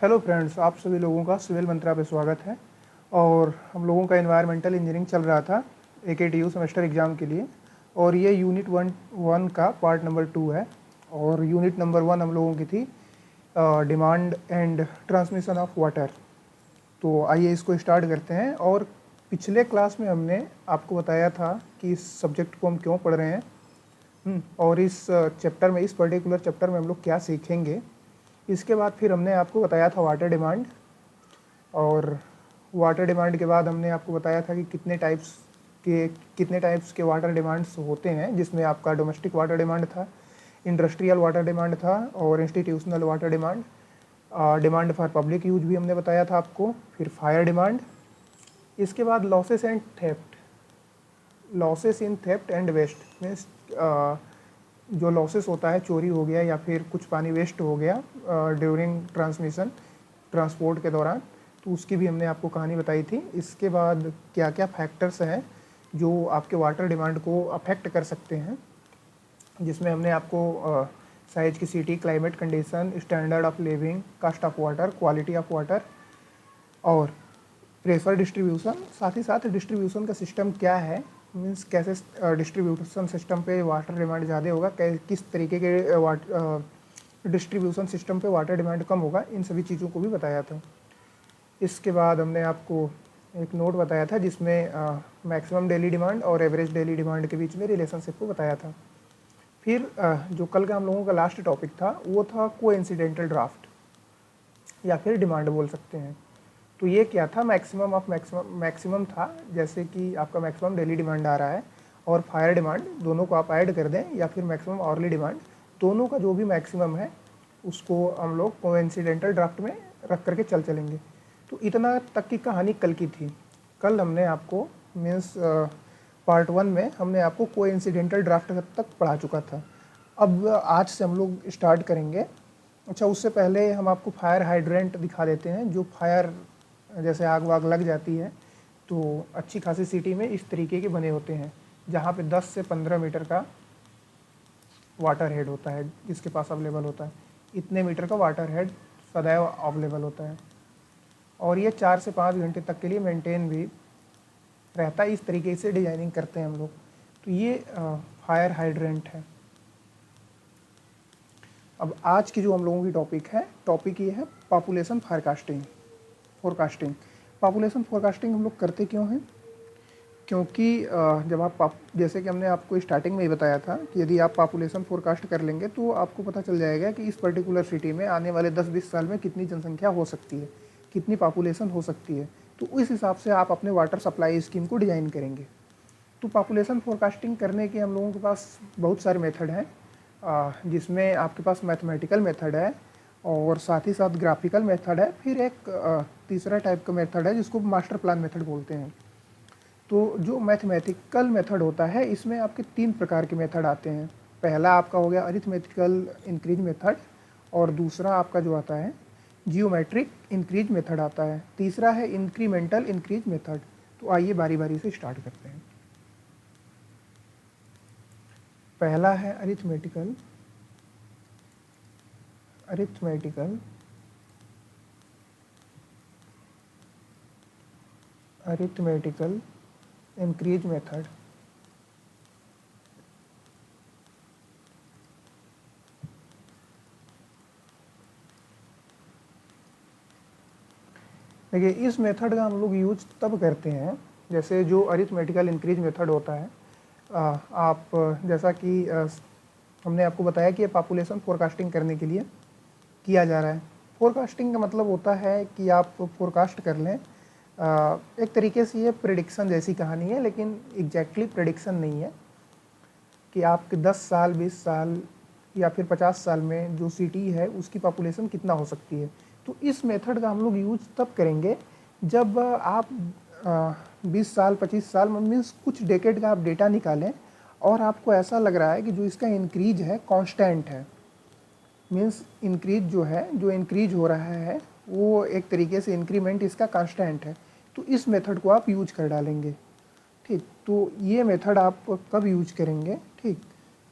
Hello friends, आप सभी लोगों का सिविल मंत्रा पे स्वागत है। और हम लोगों का एनवायरमेंटल इंजीनियरिंग चल रहा था AKTU सेमेस्टर एग्ज़ाम के लिए। और ये यूनिट वन का पार्ट नंबर 2 है। और यूनिट नंबर 1 हम लोगों की थी demand and transmission of water. तो आइए इसको स्टार्ट करते हैं। और पिछले क्लास में हमने आपको बताया था कि इस सब्जेक्ट को हम क्यों पढ़ रहे हैं, और इस चैप्टर में, इस पर्टिकुलर चैप्टर में हम लोग क्या सीखेंगे। इसके बाद फिर हमने आपको बताया था वाटर डिमांड। और वाटर डिमांड के बाद हमने आपको बताया था कि कितने टाइप्स के वाटर डिमांड्स होते हैं, जिसमें आपका डोमेस्टिक वाटर डिमांड था, इंडस्ट्रियल वाटर डिमांड था और institutional water demand. Demand for public use भी हमने बताया था आपको। फिर फायर डिमांड। इसके बाद losses and theft, losses in theft and waste means जो लॉसेस होता है, चोरी हो गया या फिर कुछ पानी वेस्ट हो गया ड्यूरिंग ट्रांसपोर्ट के दौरान, तो उसकी भी हमने आपको कहानी बताई थी। इसके बाद क्या क्या फैक्टर्स हैं जो आपके वाटर डिमांड को अफेक्ट कर सकते हैं, जिसमें हमने आपको साइज की city, climate condition, standard of living, cost of water, quality of water और प्रेशर डिस्ट्रीब्यूशन, साथ ही साथ डिस्ट्रीब्यूशन का सिस्टम क्या है, मीन्स कैसे डिस्ट्रीब्यूशन सिस्टम पे वाटर डिमांड ज़्यादा होगा, किस तरीके के डिस्ट्रीब्यूशन सिस्टम पे वाटर डिमांड कम होगा, इन सभी चीज़ों को भी बताया था। इसके बाद हमने आपको एक नोट बताया था जिसमें मैक्सिमम डेली डिमांड और एवरेज डेली डिमांड के बीच में रिलेशनशिप को बताया था। फिर जो कल का हम लोगों का लास्ट टॉपिक था वो था कोइंसिडेंटल ड्राफ्ट या फिर डिमांड बोल सकते हैं। तो ये क्या था, मैक्सिमम था, जैसे कि आपका मैक्सिमम डेली डिमांड आ रहा है और फायर डिमांड, दोनों को आप ऐड कर दें, या फिर मैक्सिमम आवरली डिमांड, दोनों का जो भी मैक्सिमम है उसको हम लोग कोइंसिडेंटल ड्राफ्ट में रख करके चलेंगे। तो इतना तक की कहानी कल की थी। कल हमने आपको मीन्स पार्ट 1 में हमने आपको कोइंसिडेंटल ड्राफ्ट तक पढ़ा चुका था। अब आज से हम लोग स्टार्ट करेंगे। अच्छा, उससे पहले हम आपको फायर हाइड्रेंट दिखा देते हैं। जो फायर, जैसे आग वाग लग जाती है तो अच्छी खासी सिटी में इस तरीके के बने होते हैं, जहाँ पे 10 से 15 मीटर का वाटर हेड होता है जिसके पास अवेलेबल होता है। इतने मीटर का वाटर हेड सदैव अवेलेबल होता है और ये 4 से 5 घंटे तक के लिए मेंटेन भी रहता है। इस तरीके से डिजाइनिंग करते हैं हम लोग। तो ये फायर हाइड्रेंट है। अब आज की जो हम लोगों की टॉपिक ये है पॉपुलेशन फोरकास्टिंग। पॉपुलेशन फोरकास्टिंग हम लोग करते क्यों हैं? क्योंकि जब आप जैसे कि हमने आपको स्टार्टिंग में ही बताया था कि यदि आप पॉपुलेशन फोरकास्ट कर लेंगे तो आपको पता चल जाएगा कि इस पर्टिकुलर सिटी में आने वाले 10-20 साल में कितनी जनसंख्या हो सकती है, कितनी पॉपुलेशन हो सकती है। तो उस हिसाब से आप अपने वाटर सप्लाई स्कीम को डिज़ाइन करेंगे। तो पॉपुलेशन फोरकास्टिंग करने के हम लोगों के पास बहुत सारे मेथड हैं, जिसमें आपके पास मैथमेटिकल मेथड है और साथ ही साथ ग्राफिकल मेथड है। फिर एक तीसरा टाइप का मेथड है जिसको मास्टर प्लान मेथड बोलते हैं। तो जो मैथमेटिकल मेथड होता है, इसमें आपके 3 प्रकार के मेथड आते हैं। पहला आपका हो गया अरिथमेटिकल इंक्रीज मेथड, और दूसरा आपका जो आता है जियोमेट्रिक इंक्रीज मेथड आता है, तीसरा है इंक्रीमेंटल इंक्रीज मेथड। तो आइए बारी बारी से स्टार्ट करते हैं। पहला है अरिथमेटिकल इंक्रीज मेथड। देखिए, इस मेथड का हम लोग यूज तब करते हैं, जैसे जो अरिथमेटिकल इंक्रीज मेथड होता है, आप जैसा कि हमने आपको बताया कि ये पॉपुलेशन फोरकास्टिंग करने के लिए किया जा रहा है। फोरकास्टिंग का मतलब होता है कि आप फोरकास्ट कर लें। एक तरीके से ये प्रेडिक्शन जैसी कहानी है, लेकिन एग्जैक्टली प्रेडिक्शन नहीं है कि आपके 10 साल, 20 साल या फिर 50 साल में जो सिटी है उसकी पॉपुलेशन कितना हो सकती है। तो इस मेथड का हम लोग यूज तब करेंगे जब आप 20 साल, 25 साल मीन्स कुछ डेकेड का आप डेटा निकालें और आपको ऐसा लग रहा है कि जो इसका इंक्रीज है कांस्टेंट है। मीन्स इंक्रीज जो है, जो इंक्रीज हो रहा है वो एक तरीके से इंक्रीमेंट इसका कांस्टेंट है। तो इस मेथड को आप यूज कर डालेंगे। ठीक, तो ये मेथड आप कब यूज करेंगे? ठीक,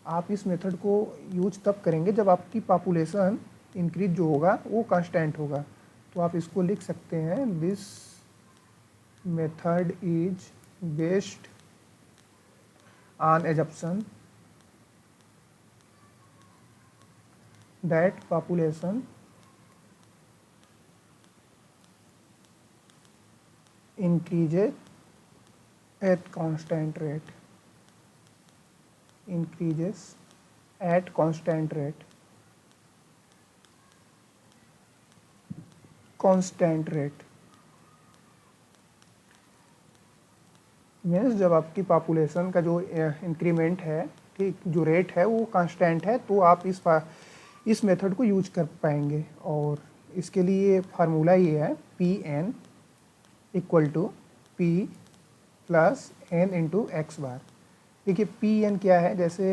आप इस मेथड को यूज तब करेंगे जब आपकी पॉपुलेशन इंक्रीज जो होगा वो कांस्टेंट होगा। तो आप इसको लिख सकते हैं, this method is based on assumption that population increases at constant rate, increases at constant rate, constant rate means जब आपकी पॉपुलेशन का जो इंक्रीमेंट है, ठीक, जो रेट है वो कांस्टेंट है, तो आप इस मेथड को यूज कर पाएंगे। और इसके लिए फार्मूला ये है, P N equal to P plus N into X bar. देखिए पी एन क्या है, जैसे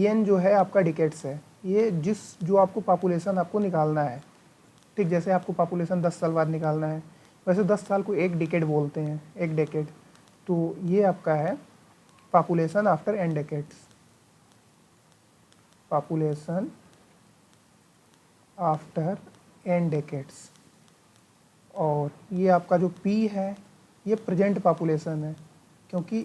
एन जो है आपका डिकेट्स है, ये जो आपको पॉपुलेशन आपको निकालना है, ठीक, जैसे आपको पॉपुलेशन 10 साल बाद निकालना है, वैसे 10 साल को एक डिकेड बोलते हैं, एक डेकेड। तो ये आपका है population after n decades, population after n decades. और ये आपका जो P है ये प्रेजेंट पॉपुलेशन है, क्योंकि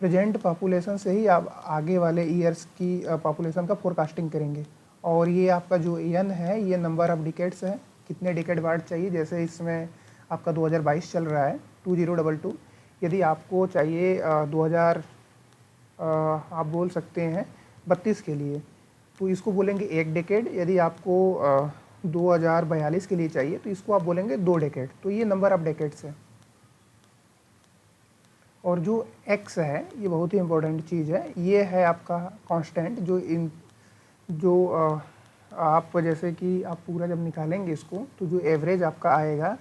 प्रेजेंट पॉपुलेशन से ही आप आगे वाले ईयर्स की पॉपुलेशन का फोरकास्टिंग करेंगे। और ये आपका जो N है ये नंबर ऑफ डिकेड्स है, कितने डिकेड बाद चाहिए। जैसे इसमें आपका 2022 चल रहा है 2022, यदि आपको चाहिए 2000 आप बोल सकते हैं 32 के लिए, तो इसको बोलेंगे एक डेकेड। यदि आपको 2042 के लिए चाहिए तो इसको आप बोलेंगे 2 डेकेड। तो ये नंबर ऑफ डेकेड्स है। और जो x है ये बहुत ही इम्पोर्टेंट चीज़ है, ये है आपका कांस्टेंट, जो आप जैसे कि आप पूरा जब निकालेंगे इसको तो जो एवरेज आपका आएगा,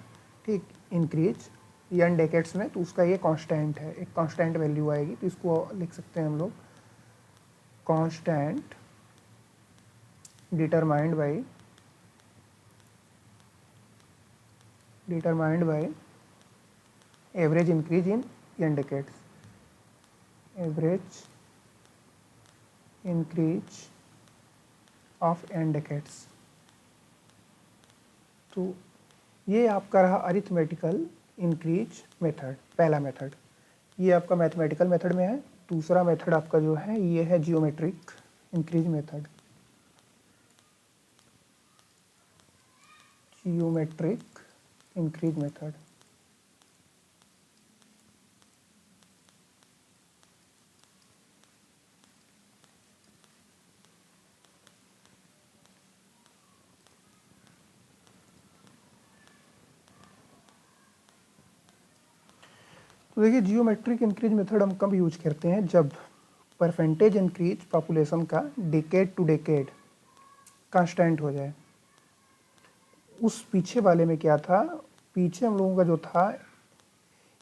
ठीक, इंक्रीज एन डेकेड्स में, तो उसका ये कांस्टेंट है, एक कांस्टेंट वैल्यू आएगी। तो इसको लिख सकते हैं हम लोग, constant determined by average increase in n decades, average increase of n decades. तो ये आपका रहा अरिथमेटिकल इंक्रीज मेथड, पहला मेथड। ये आपका मैथमेटिकल मेथड में है। दूसरा मेथड आपका जो है ये है geometric increase method, geometric increase method. तो देखिए जियोमेट्रिक इंक्रीज मेथड हम कब यूज करते हैं, जब परसेंटेज इंक्रीज पॉपुलेशन का डेकेड टू डेकेड कांस्टेंट हो जाए। उस पीछे वाले में क्या था, पीछे हम लोगों का जो था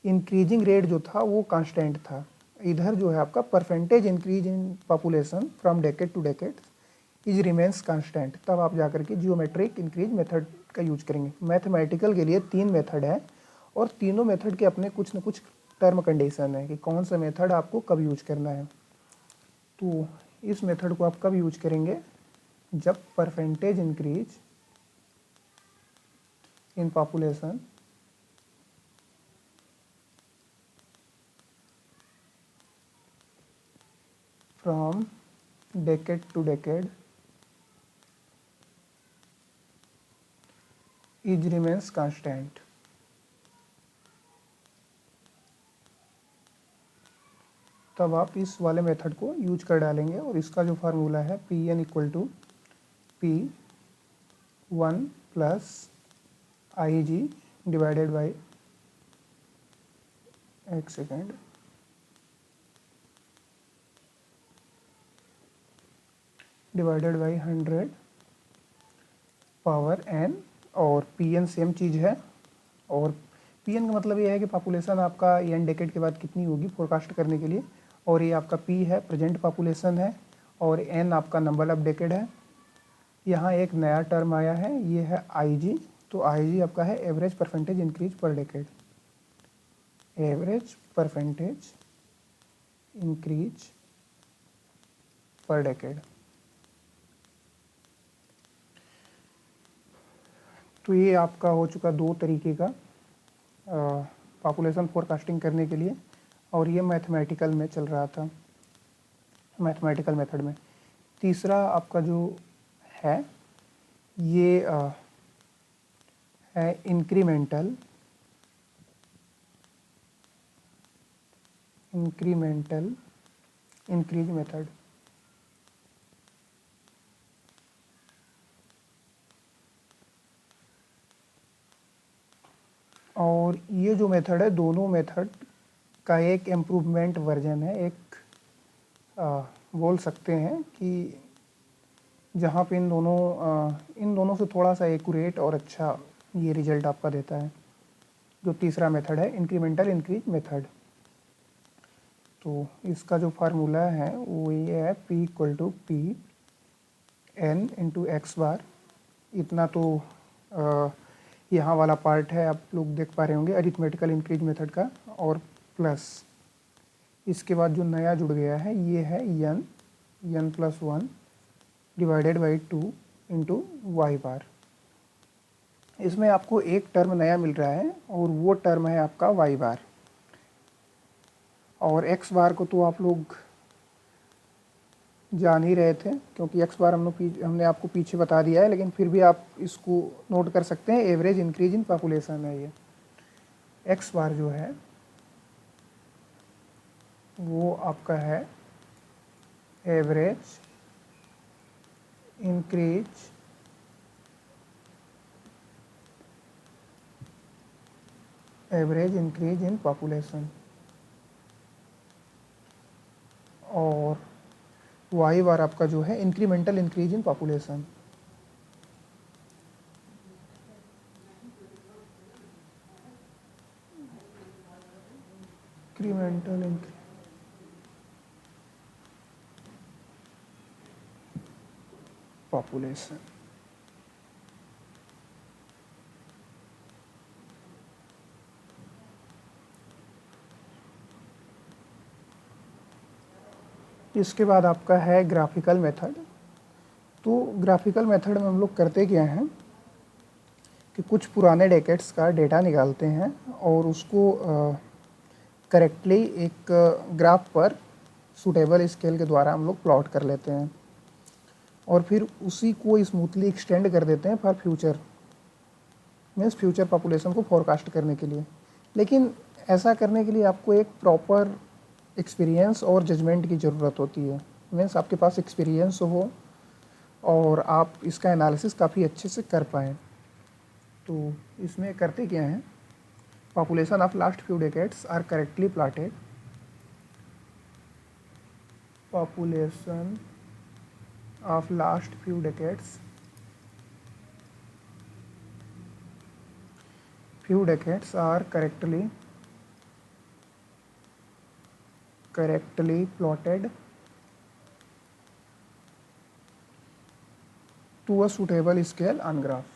इंक्रीजिंग रेट जो था वो कांस्टेंट था। इधर जो है आपका percentage increase in population from decade to decade is remains constant. तब आप जाकर के जियोमेट्रिक इंक्रीज मेथड का यूज करेंगे। मैथमेटिकल के लिए 3 मेथड है और तीनों मेथड के अपने कुछ न कुछ टर्म कंडीशन है कि कौन सा मेथड आपको कब यूज करना है। तो इस मेथड को आप कब यूज करेंगे, जब percentage increase in population from decade to decade is remains constant. तब आप इस वाले मेथड को यूज कर डालेंगे। और इसका जो फार्मूला है P N equal to P 1 plus I G divided by, एक second, divided by 100 power N. और पी एन सेम चीज़ है। और पी एन का मतलब ये है कि पॉपुलेशन आपका एन डेकेड के बाद कितनी होगी फोरकास्ट करने के लिए। और ये आपका पी है प्रेजेंट पॉपुलेशन है, और एन आपका नंबर ऑफ डेकेड है। यहाँ एक नया टर्म आया है, ये है आई जी। तो आई जी आपका है एवरेज परसेंटेज इंक्रीज पर डेकेड, एवरेज परसेंटेज इंक्रीज पर डेकेड। तो ये आपका हो चुका 2 तरीके का पॉपुलेशन फोरकास्टिंग करने के लिए, और ये मैथमेटिकल में चल रहा था, मैथमेटिकल मेथड में। तीसरा आपका जो है ये है इंक्रीमेंटल इंक्रीज मेथड। और ये जो मेथड है, दोनों मेथड का एक इम्प्रूवमेंट वर्जन है, एक बोल सकते हैं कि जहाँ पे इन दोनों से थोड़ा सा एक्यूरेट और अच्छा ये रिजल्ट आपका देता है, जो तीसरा मेथड है इंक्रीमेंटल इंक्रीज मेथड। तो इसका जो फार्मूला है वो ये है P = P n × x बार। इतना तो यहाँ वाला पार्ट है, आप लोग देख पा रहे होंगे अरिथमेटिकल इंक्रीज मेथड का, और प्लस इसके बाद जो नया जुड़ गया है ये है n + 1 डिवाइडेड बाई 2 × y बार। इसमें आपको एक टर्म नया मिल रहा है और वो टर्म है आपका y बार, और x बार को तो आप लोग जान ही रहे थे क्योंकि x बार हमने आपको पीछे बता दिया है, लेकिन फिर भी आप इसको नोट कर सकते हैं, एवरेज इंक्रीज इन पॉपुलेशन है ये। x बार जो है वो आपका है एवरेज इंक्रीज इन पॉपुलेशन, और y बार आपका जो है incremental increase in population. Incremental increase population. इसके बाद आपका है ग्राफिकल मेथड। तो ग्राफिकल मेथड में हम लोग करते क्या हैं कि कुछ पुराने डेकेड्स का डेटा निकालते हैं और उसको करेक्टली एक ग्राफ पर सूटेबल स्केल के द्वारा हम लोग प्लॉट कर लेते हैं, और फिर उसी को स्मूथली एक्सटेंड कर देते हैं for future, means future population को फोरकास्ट करने के लिए। लेकिन ऐसा करने के लिए आपको एक प्रॉपर एक्सपीरियंस और जजमेंट की ज़रूरत होती है, मीन्स आपके पास एक्सपीरियंस हो और आप इसका एनालिसिस काफ़ी अच्छे से कर पाएँ। तो इसमें करते क्या हैं, population of last few decades are correctly plotted, population of last few decades are correctly plotted to a suitable scale on graph.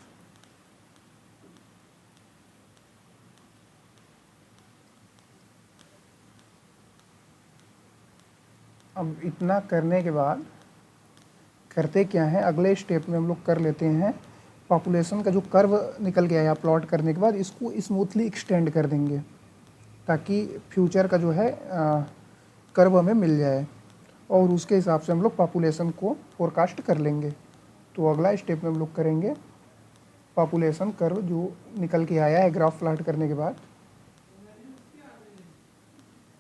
अब इतना करने के बाद करते क्या है, अगले स्टेप में हम लोग कर लेते हैं पॉपुलेशन का जो कर्व निकल गया है प्लॉट करने के बाद इसको स्मूथली एक्सटेंड कर देंगे ताकि फ्यूचर का जो है कर्व हमें मिल जाए, और उसके हिसाब से हम लोग पॉपुलेशन को फोरकास्ट कर लेंगे। तो अगला स्टेप में हम लोग करेंगे पॉपुलेशन कर्व जो निकल के आया है ग्राफ प्लॉट करने के बाद,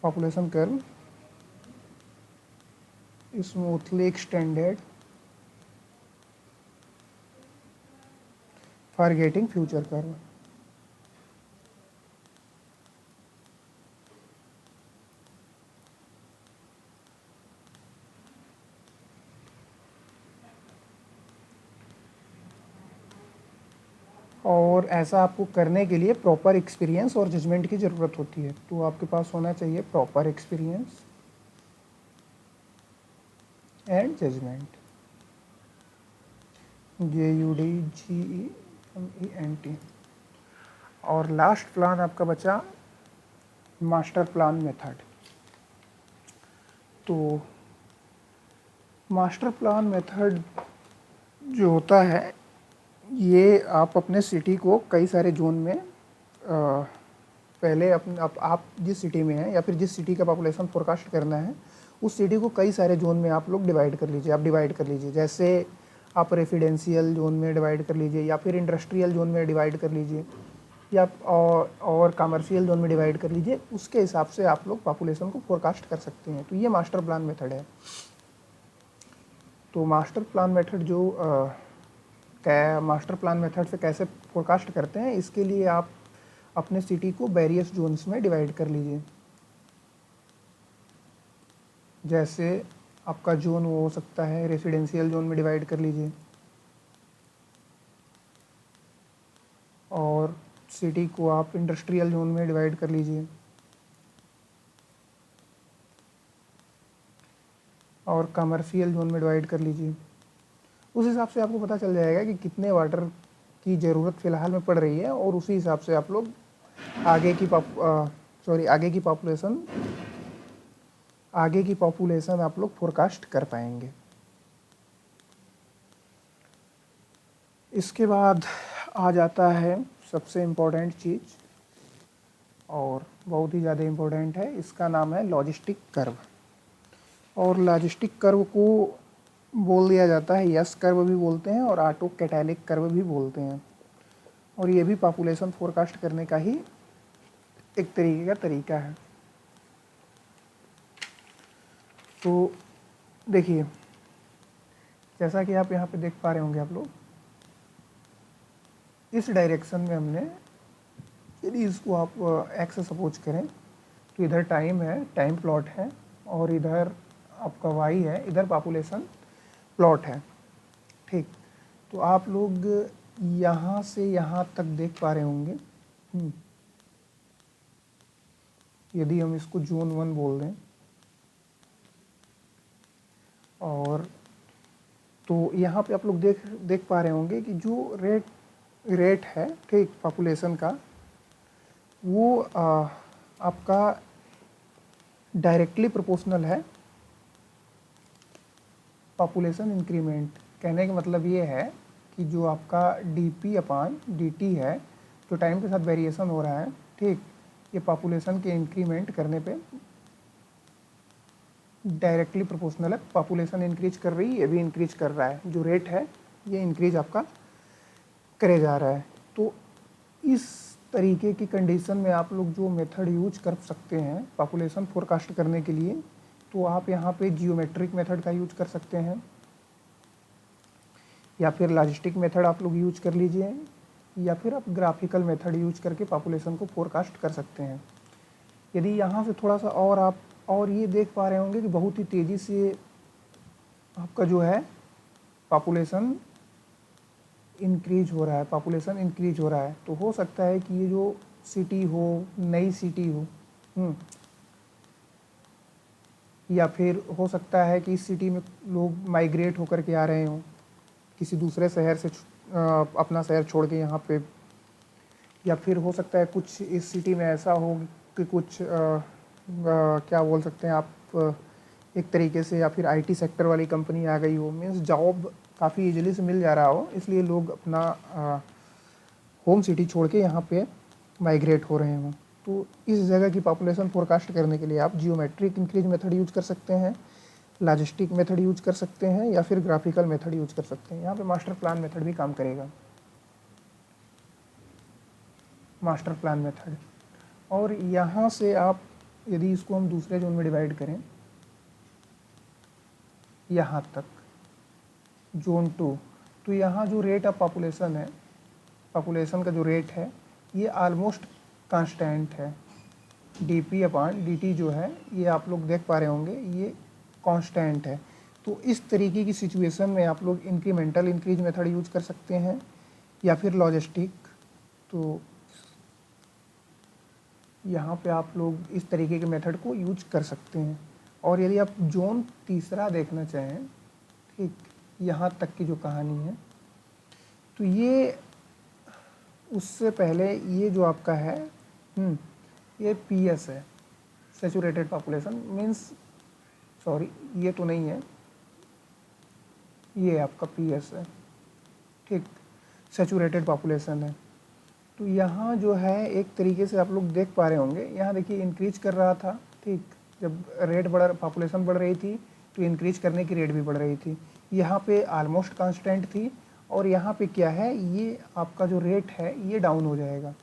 population curve smoothly extended for getting future curve. और ऐसा आपको करने के लिए प्रॉपर एक्सपीरियंस और जजमेंट की ज़रूरत होती है। तो आपके पास होना चाहिए proper experience and judgement, JUDGEMENT। और लास्ट प्लान आपका बचा मास्टर प्लान मेथड। तो मास्टर प्लान मेथड जो होता है ये आप अपने सिटी को कई सारे जोन में पहले अपने आप जिस सिटी में हैं या फिर जिस सिटी का पॉपुलेशन फोरकास्ट करना है उस सिटी को कई सारे जोन में आप लोग डिवाइड कर लीजिए। आप डिवाइड कर लीजिए, जैसे आप रेसिडेंशियल जोन में डिवाइड कर लीजिए या फिर इंडस्ट्रियल जोन में डिवाइड कर लीजिए या और कमर्शियल जोन में डिवाइड कर लीजिए। उसके हिसाब से आप लोग पॉपुलेशन को फोरकास्ट कर सकते हैं। तो ये मास्टर प्लान मेथड है। तो मास्टर प्लान मेथड जो मास्टर प्लान मेथड से कैसे फोरकास्ट करते हैं, इसके लिए आप अपने सिटी को वेरियस जोन्स में डिवाइड कर लीजिए। जैसे आपका जोन वो हो सकता है रेसिडेंशियल जोन में डिवाइड कर लीजिए, और सिटी को आप इंडस्ट्रियल जोन में डिवाइड कर लीजिए, और कमर्शियल जोन में डिवाइड कर लीजिए। उस हिसाब से आपको पता चल जाएगा कि कितने वाटर की ज़रूरत फ़िलहाल में पड़ रही है, और उसी हिसाब से आप लोग आगे की पॉपुलेशन आप लोग फोरकास्ट कर पाएंगे। इसके बाद आ जाता है सबसे इम्पोर्टेंट चीज़, और बहुत ही ज़्यादा इम्पोर्टेंट है। इसका नाम है लॉजिस्टिक कर्व। और लॉजिस्टिक कर्व को बोल दिया जाता है यस कर्व भी बोलते हैं और ऑटो कैटालिक कर्व भी बोलते हैं। और ये भी पॉपुलेशन फोरकास्ट करने का ही एक तरीके का तरीका है। तो देखिए, जैसा कि आप यहाँ पे देख पा रहे होंगे आप लोग, इस डायरेक्शन में हमने, यदि इसको आप एक्स सपोज करें तो इधर टाइम है, टाइम प्लॉट है, और इधर आपका वाई है, इधर पॉपुलेशन प्लॉट है। ठीक, तो आप लोग यहाँ से यहाँ तक देख पा रहे होंगे। यदि हम इसको जोन 1 बोल दें, और तो यहाँ पे आप लोग देख पा रहे होंगे कि जो रेट है, ठीक, पॉपुलेशन का, वो आपका डायरेक्टली प्रोपोर्शनल है पॉपुलेशन इंक्रीमेंट। कहने का मतलब ये है कि जो आपका dp/dt है, जो टाइम के साथ वेरिएशन हो रहा है, ठीक, ये पॉपुलेशन के इंक्रीमेंट करने पे डायरेक्टली प्रोपोर्शनल है। पॉपुलेशन इंक्रीज कर रही है, ये भी इंक्रीज कर रहा है, जो रेट है ये इंक्रीज आपका करे जा रहा है। तो इस तरीके की कंडीशन में आप लोग जो मेथड यूज कर सकते हैं पॉपुलेशन फोरकास्ट करने के लिए, तो आप यहाँ पे जियोमेट्रिक मेथड का यूज कर सकते हैं, या फिर लॉजिस्टिक मेथड आप लोग यूज कर लीजिए, या फिर आप ग्राफिकल मेथड यूज करके पॉपुलेशन को फोरकास्ट कर सकते हैं। यदि यहाँ से थोड़ा सा और आप और ये देख पा रहे होंगे कि बहुत ही तेज़ी से आपका जो है पॉपुलेशन इंक्रीज हो रहा है, तो हो सकता है कि ये जो सिटी हो, नई सिटी हो, या फिर हो सकता है कि इस सिटी में लोग माइग्रेट होकर के आ रहे हों किसी दूसरे शहर से, अपना शहर छोड़ के यहाँ पे, या फिर हो सकता है कुछ इस सिटी में ऐसा हो कि कुछ क्या बोल सकते हैं आप, एक तरीके से, या फिर आईटी सेक्टर वाली कंपनी आ गई हो, मीन्स जॉब काफ़ी इजीली से मिल जा रहा हो, इसलिए लोग अपना होम सिटी छोड़ के यहाँ पे माइग्रेट हो रहे हों। तो इस जगह की पॉपुलेशन फोरकास्ट करने के लिए आप जियोमेट्रिक इंक्रीज मेथड यूज कर सकते हैं, लॉजिस्टिक मेथड यूज कर सकते हैं, या फिर ग्राफिकल मेथड यूज कर सकते हैं। यहाँ पे मास्टर प्लान मेथड भी काम करेगा, मास्टर प्लान मेथड। और यहाँ से आप, यदि इसको हम दूसरे जोन में डिवाइड करें, यहाँ तक जोन 2, तो यहाँ जो रेट ऑफ पॉपुलेशन है, पॉपुलेशन का जो रेट है, ये ऑलमोस्ट कांस्टेंट है। dp/dt जो है, ये आप लोग देख पा रहे होंगे, ये कांस्टेंट है। तो इस तरीके की सिचुएशन में आप लोग इंक्रीमेंटल इंक्रीज मेथड यूज कर सकते हैं, या फिर लॉजिस्टिक। तो यहाँ पे आप लोग इस तरीके के मेथड को यूज कर सकते हैं। और यदि आप जोन 3 देखना चाहें, ठीक, यहाँ तक की जो कहानी है, तो ये उससे पहले ये जो आपका है, ये PS है, सैचुरेटेड पॉपुलेशन, मीन्स सॉरी, ये तो नहीं है, ये आपका PS है, ठीक। सैचुरेटेड पॉपुलेशन है। तो यहाँ जो है एक तरीके से आप लोग देख पा रहे होंगे, यहाँ देखिए इंक्रीज कर रहा था, ठीक, जब रेट बढ़ पॉपुलेशन बढ़ रही थी तो इंक्रीज करने की रेट भी बढ़ रही थी। यहाँ पे ऑलमोस्ट कांस्टेंट थी, और यहाँ पे क्या है, ये आपका जो रेट है ये डाउन हो जाएगा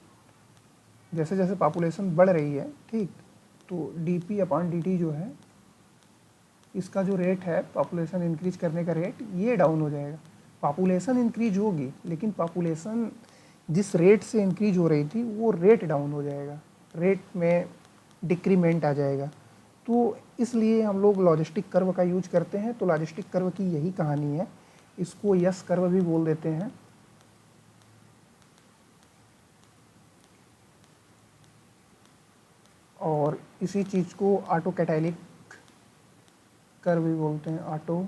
जैसे जैसे पॉपुलेशन बढ़ रही है, ठीक। तो dp/dt जो है, इसका जो रेट है पॉपुलेशन इंक्रीज करने का रेट, ये डाउन हो जाएगा। पॉपुलेशन इंक्रीज होगी, लेकिन पॉपुलेशन जिस रेट से इंक्रीज हो रही थी वो रेट डाउन हो जाएगा, रेट में डिक्रीमेंट आ जाएगा। तो इसलिए हम लोग लॉजिस्टिक कर्व का यूज करते हैं। तो लॉजिस्टिक कर्व की यही कहानी है, इसको यस कर्व भी बोल देते हैं। और इसी चीज़ को ऑटो कैटालिक कर्व भी बोलते हैं, ऑटो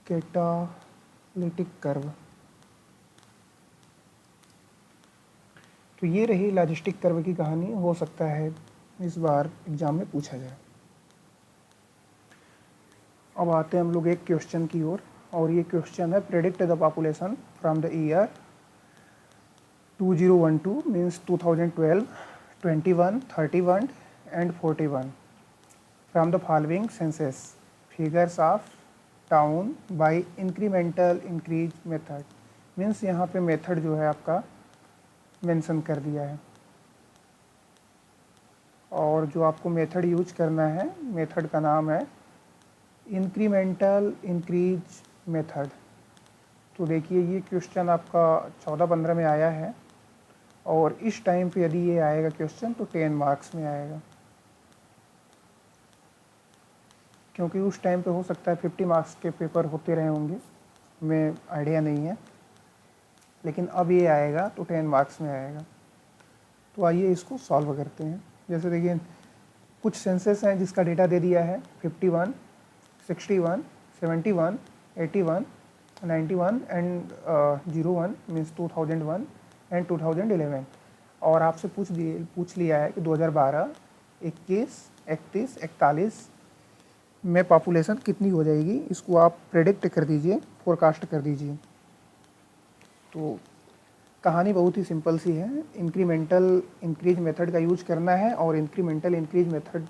कैटालिटिक कर्व। तो ये रही लॉजिस्टिक कर्व की कहानी। हो सकता है इस बार एग्जाम में पूछा जाए। अब आते हैं हम लोग एक क्वेश्चन की ओर, और ये क्वेश्चन है predict the population from the year 2012 means 2012, 21, 31 and 41 from the following census figures of town bye incremental increase method. Means यहाँ पे मेथड जो है आपका मेंशन कर दिया है, और जो आपको मेथड यूज करना है, मेथड का नाम है इंक्रीमेंटल इंक्रीज मेथड। तो देखिए ये क्वेश्चन आपका 14-15 में आया है, और इस टाइम पे यदि ये आएगा क्वेश्चन तो 10 मार्क्स में आएगा, क्योंकि उस टाइम पे हो सकता है 50 मार्क्स के पेपर होते रहे होंगे, हमें आइडिया नहीं है, लेकिन अब ये आएगा तो 10 मार्क्स में आएगा। तो आइए इसको सॉल्व करते हैं। जैसे देखिए कुछ सेंसस हैं जिसका डेटा दे दिया है 51, 61, 71, 81, 91 एंड 01 मीन्स 2001 एंड 2011, और आपसे पूछ लिया है कि 2012, 21, 31, 41 में पॉपुलेशन कितनी हो जाएगी। इसको आप प्रेडिक्ट कर दीजिए, फोरकास्ट कर दीजिए। तो कहानी बहुत ही सिंपल सी है, इंक्रीमेंटल इंक्रीज मेथड का यूज करना है, और इंक्रीमेंटल इंक्रीज मेथड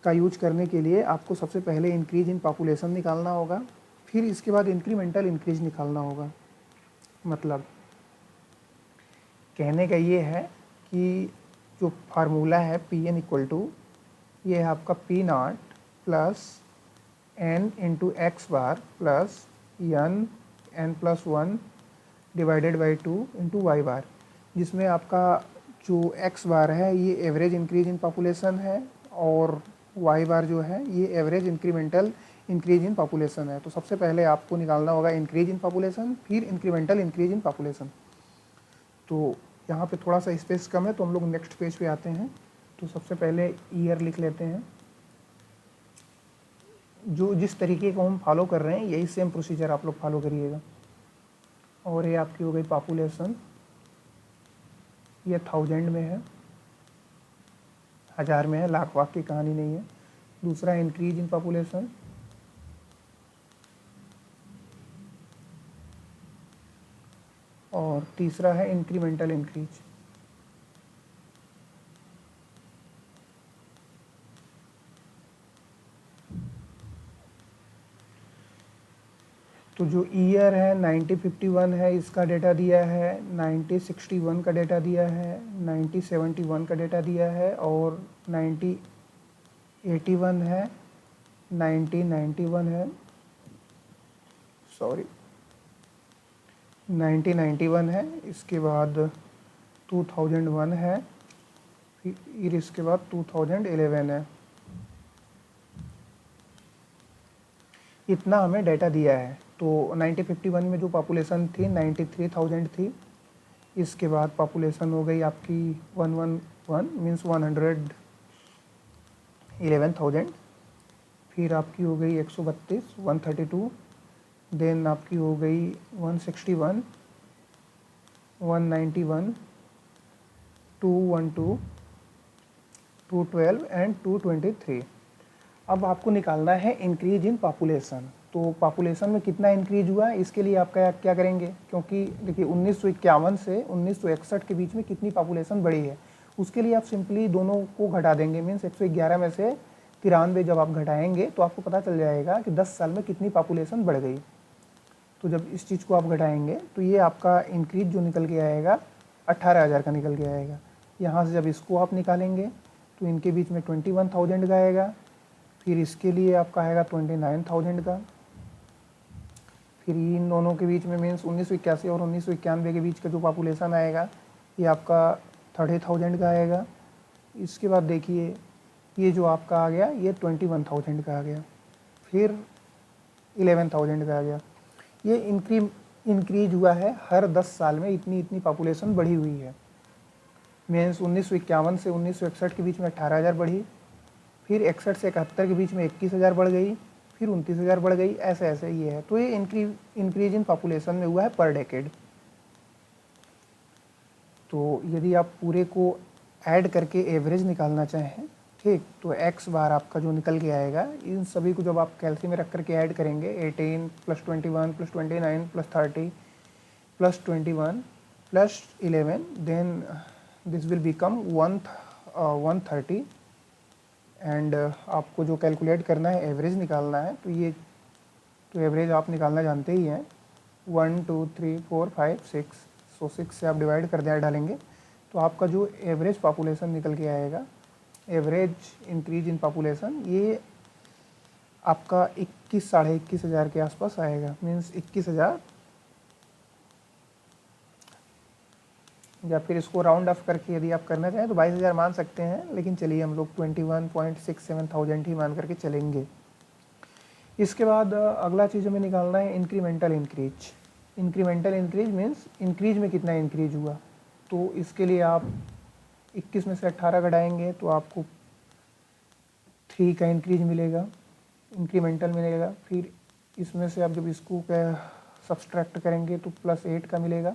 का यूज करने के लिए आपको सबसे पहले इंक्रीज इन पॉपुलेशन निकालना होगा, फिर इसके बाद इंक्रीमेंटल इंक्रीज निकालना होगा। मतलब कहने का ये है कि जो फार्मूला है Pn इक्वल टू, ये है आपका P0 plus n into X bar plus n+1 divided by 2 into Y bar, जिसमें आपका जो x बार है ये एवरेज इंक्रीज इन पॉपुलेशन है, और y बार जो है ये average incremental increase in population है। तो सबसे पहले आपको निकालना होगा इंक्रीज इन पॉपुलेशन, फिर इंक्रीमेंटल इंक्रीज इन पॉपुलेशन। तो यहाँ पे थोड़ा सा स्पेस कम है, तो हम लोग नेक्स्ट पेज पे आते हैं। तो सबसे पहले ईयर लिख लेते हैं। जो जिस तरीके को हम फॉलो कर रहे हैं यही सेम प्रोसीजर आप लोग फॉलो करिएगा। और ये आपकी हो गई पॉपुलेशन, ये 1000 में है, 1000 में है, लाख वाख की कहानी नहीं है। दूसरा इंक्रीज इन पॉपुलेशन, और तीसरा है इंक्रीमेंटल इंक्रीज। तो जो ईयर है 1951 है, इसका डेटा दिया है, 1961 का डेटा दिया है, 1971 का डेटा दिया है, और 1981 है, 1991 है, सॉरी 1991 है, इसके बाद 2001 है, फिर इसके बाद 2011 है। इतना हमें डाटा दिया है। तो 1951 में जो पॉपुलेशन थी 93,000 थी, इसके बाद पॉपुलेशन हो गई आपकी 111 मीन्स 111,000, फिर आपकी हो गई 132 132, देन आपकी हो गई 161 191 212 212 एंड 223। अब आपको निकालना है इंक्रीज इन पॉपुलेशन। तो पॉपुलेशन में कितना इंक्रीज हुआ है इसके लिए आप क्या करेंगे, क्योंकि देखिए 1951 से 1961 के बीच में कितनी पॉपुलेशन बढ़ी है, उसके लिए आप सिंपली दोनों को घटा देंगे। मीन्स 111 में से 93 जब आप घटाएंगे तो आपको पता चल जाएगा कि 10 साल में कितनी पॉपुलेशन बढ़ गई। तो जब इस चीज़ को आप घटाएंगे तो ये आपका इंक्रीज जो निकल के आएगा 18,000 का निकल के आएगा। यहाँ से जब इसको आप निकालेंगे तो इनके बीच में 21,000 का आएगा, फिर इसके लिए आपका आएगा 29,000 का, फिर इन दोनों के बीच में मीन्स 1981 और 1991 के बीच का जो पॉपुलेशन आएगा ये आपका 30,000 का आएगा। इसके बाद देखिए ये जो आपका आ गया ये 21,000 का आ गया, फिर 11,000 का आ गया। ये इंक्रीज हुआ है, हर 10 साल में इतनी पॉपुलेशन बढ़ी हुई है। मीन्स 1951 से 1961 के बीच में 18,000 बढ़ी, फिर 61 से 71 के बीच में 21,000 बढ़ गई, फिर 29,000 बढ़ गई, ऐसे ऐसे ये है। तो ये इंक्रीज इन पॉपुलेशन में हुआ है पर डेकेड। तो यदि आप पूरे को ऐड करके एवरेज निकालना चाहें, ठीक, तो x बार आपका जो निकल के आएगा, इन सभी को जब आप कैलसी में रख करके ऐड करेंगे 18 + 21 + 29 + 30 + 21 + 11, then this will become 130। And आपको जो कैलकुलेट करना है, एवरेज निकालना है, तो एवरेज आप निकालना जानते ही हैं, 1 2 3 4 5 6, सो 6 से आप डिवाइड कर डालेंगे तो आपका जो एवरेज पॉपुलेशन निकल के आएगा, एवरेज इंक्रीज इन पॉपुलेशन, ये आपका 21 साढ़े 21,000 के आसपास आएगा। मीन्स 21,000, या फिर इसको राउंड ऑफ करके यदि आप करना चाहें तो 22,000 मान सकते हैं, लेकिन चलिए हम लोग 21.67 ही मान करके चलेंगे। इसके बाद अगला चीज़ हमें निकालना है incremental increase. Incremental increase means increase में कितना इंक्रीज हुआ। तो इसके लिए आप 21 में से 18 घटाएंगे तो आपको 3 का इंक्रीज मिलेगा, इंक्रीमेंटल मिलेगा। फिर इसमें से आप जब इसको सब्सट्रैक्ट करेंगे तो +8 का मिलेगा,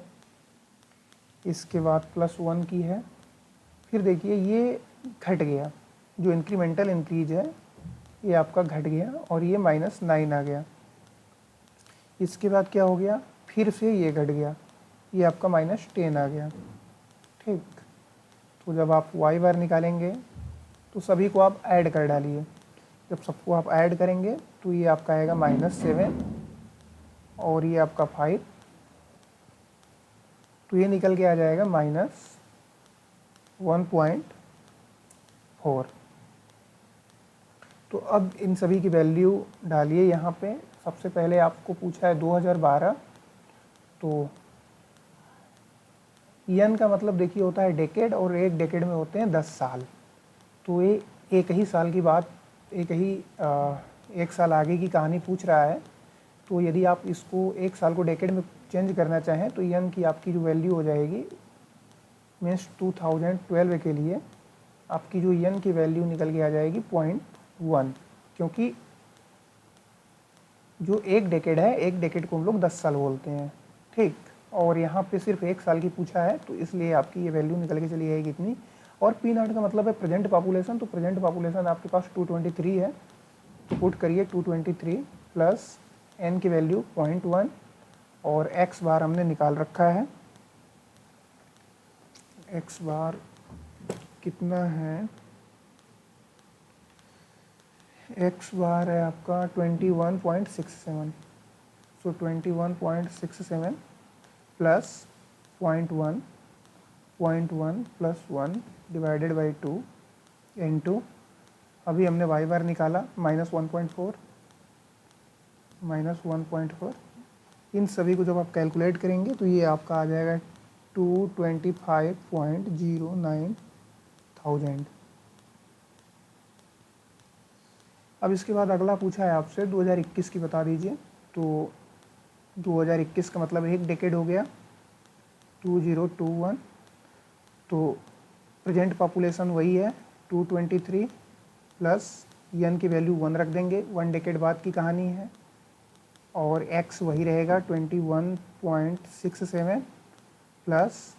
इसके बाद +1 की है। फिर देखिए ये घट गया, जो इंक्रीमेंटल इंक्रीज है ये आपका घट गया और ये -9 आ गया। इसके बाद क्या हो गया, फिर से ये घट गया, ये आपका -10 आ गया, ठीक। तो जब आप y बार निकालेंगे तो सभी को आप ऐड कर डालिए। जब सबको आप ऐड करेंगे तो ये आपका आएगा -7 और ये आपका 5, तो ये निकल के आ जाएगा -1.4। तो अब इन सभी की वैल्यू डालिए यहाँ पे। सबसे पहले आपको पूछा है 2012, तो ईयन का मतलब देखिए होता है डेकेड, और एक डेकेड में होते हैं 10 साल। तो ये एक ही साल की बात, एक साल आगे की कहानी पूछ रहा है। तो यदि आप इसको एक साल को डेकेड में चेंज करना चाहें तो ईयन की आपकी जो वैल्यू हो जाएगी, मीन्स 2012 के लिए आपकी जो ईयन की वैल्यू निकल के आ जाएगी 0.1, क्योंकि जो एक डेकेड है, एक डेकेड को हम लोग 10 साल बोलते हैं, ठीक। और यहाँ पे सिर्फ एक साल की पूछा है तो इसलिए आपकी ये वैल्यू निकल के चली आएगी इतनी। और P0 का मतलब है प्रेजेंट पॉपुलेशन, तो प्रेजेंट पॉपुलेशन आपके पास 223 है, तो पुट करिए 223 प्लस n की वैल्यू 0.1 और x बार हमने निकाल रखा है। x बार कितना है, x बार है आपका 21.67, सो 21.67 plus 0.1 plus 1 divided by 2 into, अभी हमने y बार निकाला -1.4, इन सभी को जब आप कैलकुलेट करेंगे तो ये आपका आ जाएगा 225.09,000। अब इसके बाद अगला पूछा है आपसे 2021 की बता दीजिए। तो 2021 का मतलब एक डेकेड हो गया, 2021। तो प्रेजेंट पॉपुलेशन वही है 223 प्लस n की वैल्यू 1 रख देंगे, 1 डेकेड बाद की कहानी है। और x वही रहेगा 21.67 प्लस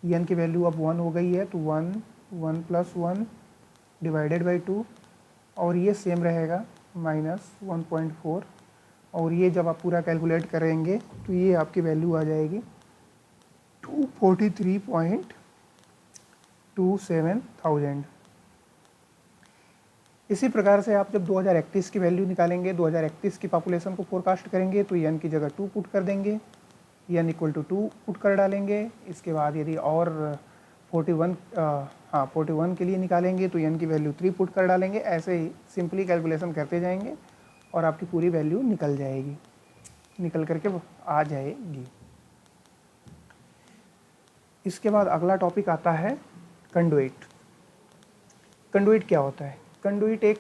n की वैल्यू अब 1 हो गई है तो 1 प्लस 1 डिवाइडेड बाई 2, और ये सेम रहेगा -1.4 और ये जब आप पूरा कैलकुलेट करेंगे तो ये आपकी वैल्यू आ जाएगी 243.27,000। इसी प्रकार से आप जब 2031 की वैल्यू निकालेंगे, 2031 की पॉपुलेशन को फोरकास्ट करेंगे तो n की जगह 2 पुट कर देंगे, n इक्वल टू 2 पुट कर डालेंगे। इसके बाद यदि और 41 के लिए निकालेंगे तो n की वैल्यू 3 पुट कर डालेंगे। ऐसे ही सिंपली कैलकुलेशन करते जाएंगे और आपकी पूरी वैल्यू निकल जाएगी, निकल करके आ जाएगी। इसके बाद अगला टॉपिक आता है कंडुइट। कंडुइट क्या होता है? कंडुइट एक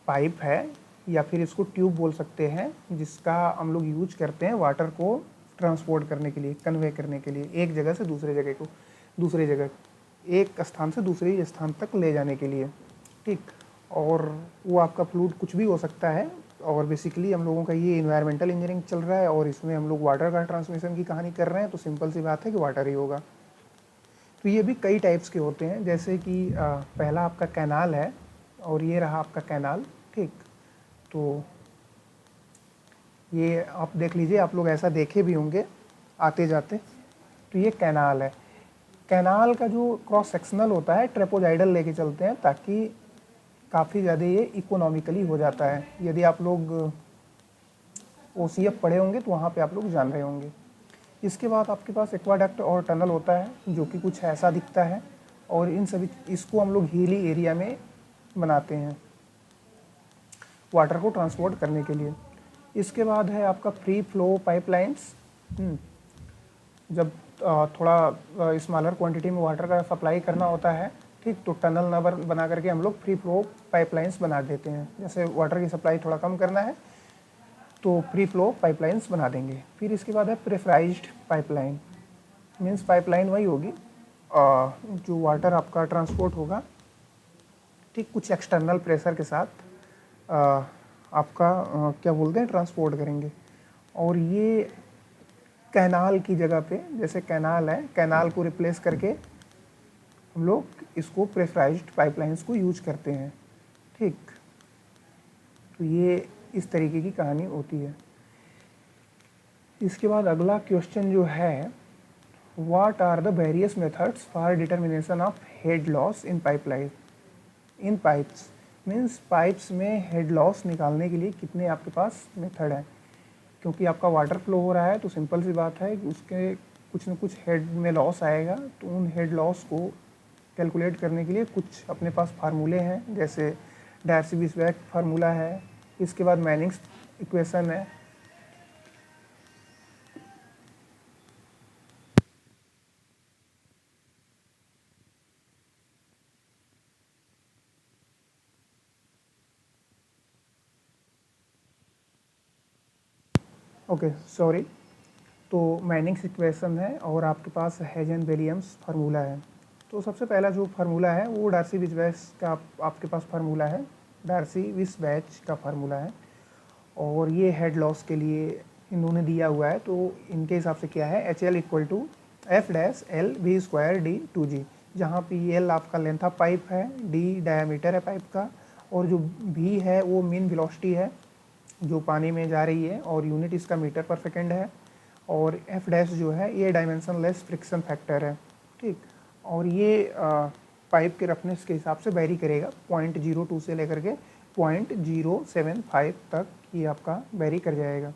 पाइप है या फिर इसको ट्यूब बोल सकते हैं, जिसका हम लोग यूज करते हैं वाटर को ट्रांसपोर्ट करने के लिए, कन्वे करने के लिए, एक जगह से दूसरे जगह, एक स्थान से दूसरे स्थान तक ले जाने के लिए, ठीक। और वो आपका फ्लूइड कुछ भी हो सकता है। और बेसिकली हम लोगों का ये इन्वायरमेंटल इंजीनियरिंग चल रहा है और इसमें हम लोग वाटर का ट्रांसमिशन की कहानी कर रहे हैं, तो सिंपल सी बात है कि वाटर ही होगा। तो ये भी कई टाइप्स के होते हैं, जैसे कि पहला आपका कैनाल है और ये रहा आपका कैनाल, ठीक। तो ये आप देख लीजिए, आप लोग ऐसा देखे भी होंगे आते जाते। तो ये कैनाल है। कैनाल का जो क्रॉस सेक्शनल होता है ट्रेपोजाइडल लेके चलते हैं, ताकि काफ़ी ज़्यादा ये इकोनॉमिकली हो जाता है। यदि आप लोग OCF पढ़े होंगे तो वहाँ पे आप लोग जान रहे होंगे। इसके बाद आपके पास एक्वाडक्ट और टनल होता है, जो कि कुछ ऐसा दिखता है, और इन सभी इसको हम लोग हिली एरिया में बनाते हैं वाटर को ट्रांसपोर्ट करने के लिए। इसके बाद है आपका फ्री फ्लो पाइपलाइंस। जब थोड़ा स्मॉलर क्वांटिटी में वाटर का सप्लाई करना होता है, ठीक, तो टनल न बना करके हम लोग फ्री फ्लो पाइपलाइंस बना देते हैं। जैसे वाटर की सप्लाई थोड़ा कम करना है तो फ्री फ्लो पाइपलाइंस बना देंगे। फिर इसके बाद है प्रेशराइज्ड पाइपलाइन। मीन्स पाइपलाइन वही होगी जो वाटर आपका ट्रांसपोर्ट होगा, ठीक, कुछ एक्सटर्नल प्रेशर के साथ आपका क्या बोलते हैं, ट्रांसपोर्ट करेंगे। और ये कैनाल की जगह पे, जैसे कैनाल है, कैनाल को रिप्लेस करके हम लोग इसको प्रेशराइज्ड पाइपलाइंस को यूज करते हैं, ठीक। तो ये इस तरीके की कहानी होती है। इसके बाद अगला क्वेश्चन जो है, what are the various methods for determination of head loss in pipeline in pipes. Means pipes में हेड लॉस निकालने के लिए कितने आपके पास मेथड है। क्योंकि आपका वाटर फ्लो हो रहा है तो सिंपल सी बात है कि उसके कुछ न कुछ हेड में लॉस आएगा। तो उन हेड लॉस को कैलकुलेट करने के लिए कुछ अपने पास फार्मूले हैं, जैसे डार्सी-वीसबैक फार्मूला है। इसके बाद मैनिंग्स इक्वेशन है। ओके सॉरी, तो मैनिंग्स इक्वेशन है और आपके पास हेजन-विलियम्स फार्मूला है। तो सबसे पहला जो फार्मूला है वो डार्सी-वीसबैक का आपके पास फार्मूला है, डार्सी-वीसबैक का फार्मूला है। और ये हेड लॉस के लिए इन्होंने दिया हुआ है। तो इनके हिसाब से क्या है, HL equal to F-L V²D2G, जहाँ पे L आपका लेंथ ऑफ पाइप है, D डायमीटर है पाइप का, और जो V है वो मीन वेलोसिटी है जो पानी में जा रही है, और यूनिट इसका मीटर पर सेकेंड है। और F' जो है ये डायमेंशनलेस फ्रिक्शन फैक्टर है, ठीक। और ये पाइप के रफनेस के हिसाब से वेरी करेगा, 0.02 से लेकर के 0.075 तक ये आपका वेरी कर जाएगा।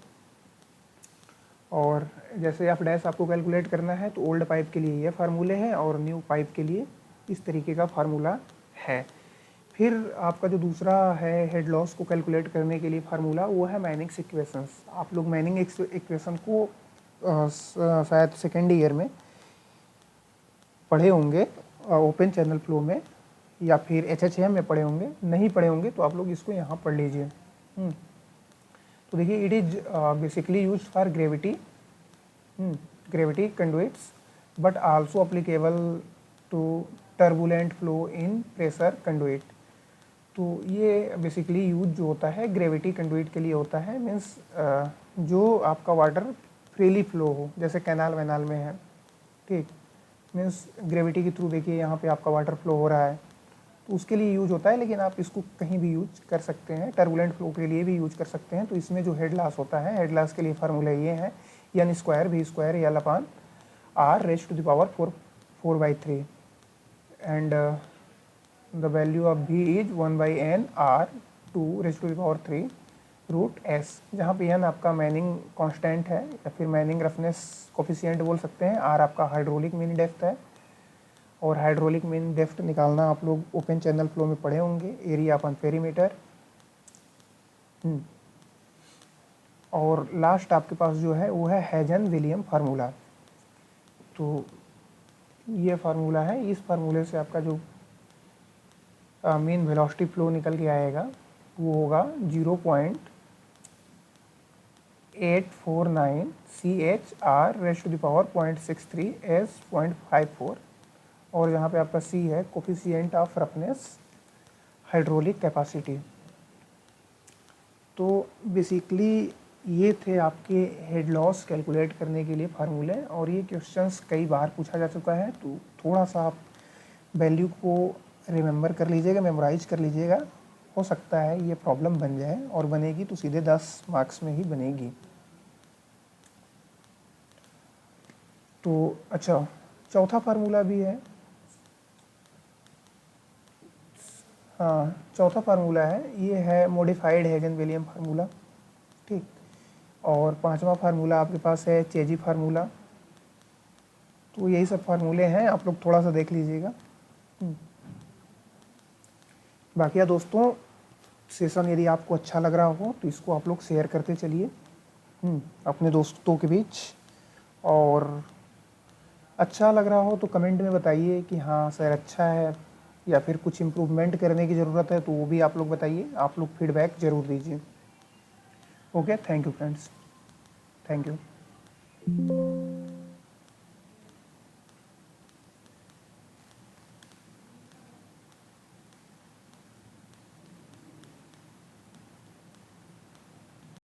और जैसे F' आपको कैलकुलेट करना है तो ओल्ड पाइप के लिए ये फार्मूले हैं और न्यू पाइप के लिए इस तरीके का फार्मूला है। फिर आपका जो दूसरा है हेड लॉस को कैलकुलेट करने के लिए फार्मूला, वो है मैनिंग्स इक्वेशंस। आप लोग मैनिंग इक्वेशन को शायद सेकेंड ईयर में पढ़े होंगे ओपन चैनल फ्लो में, या फिर HHM में पढ़े होंगे। नहीं पढ़े होंगे तो आप लोग इसको यहाँ पढ़ लीजिए। तो देखिए, it is basically use for gravity conduits but also applicable to turbulent flow in pressure conduit. तो ये बेसिकली यूज जो होता है ग्रेविटी कंडुइट के लिए होता है। मीन्स जो आपका वाटर फ्रीली फ्लो हो, जैसे कैनाल वैनाल में है, ठीक। मीन्स ग्रेविटी के थ्रू देखिए यहाँ पे आपका वाटर फ्लो हो रहा है, उसके लिए यूज होता है, लेकिन आप इसको कहीं भी यूज कर सकते हैं, टर्बुलेंट फ्लो के लिए भी यूज कर सकते हैं। तो इसमें जो हेड लॉस होता है, हेड लॉस के लिए फार्मूला ये है, n square v square l upon r raise to the power 4/3 and the value of v is 1/n r 2 raise to the power 3 root s, जहाँ पे n आपका Manning constant है या फिर मैनिंग रफनेस कोफिशिएंट बोल सकते हैं, r आपका हाइड्रोलिक मीन डेप्थ है। और हाइड्रोलिक मीन डेप्थ निकालना आप लोग ओपन चैनल फ्लो में पढ़े होंगे, एरिया अपन पेरीमीटर। और लास्ट आपके पास जो है वो है हेजन विलियम फार्मूला। तो ये फार्मूला है, इस फार्मूले से आपका जो मीन वेलोसिटी फ्लो निकल के आएगा वो होगा 0.849 CHR raise to the power 0.63 S 0.54। और जहाँ पे आपका C है coefficient of roughness hydraulic capacity. तो बेसिकली ये थे आपके हेड लॉस कैलकुलेट करने के लिए फार्मूले, और ये क्वेश्चंस कई बार पूछा जा चुका है। तो थोड़ा सा आप वैल्यू को रिमेंबर कर लीजिएगा, मेमोराइज कर लीजिएगा, हो सकता है ये प्रॉब्लम बन जाए, और बनेगी तो सीधे 10 मार्क्स में ही बनेगी। तो अच्छा, चौथा फार्मूला भी है। हाँ, चौथा फार्मूला है, ये है मॉडिफाइड हेगन विलियम फार्मूला, ठीक। और पांचवा फार्मूला आपके पास है चेजी फार्मूला। तो यही सब फार्मूले हैं, आप लोग थोड़ा सा देख लीजिएगा। बाकी या दोस्तों, सेशन यदि आपको अच्छा लग रहा हो तो इसको आप लोग शेयर करते चलिए अपने दोस्तों के बीच। और अच्छा लग रहा हो तो कमेंट में बताइए कि हाँ सर अच्छा है, या फिर कुछ इम्प्रूवमेंट करने की ज़रूरत है तो वो भी आप लोग बताइए, आप लोग फीडबैक ज़रूर दीजिए। Okay, thank you friends, thank you.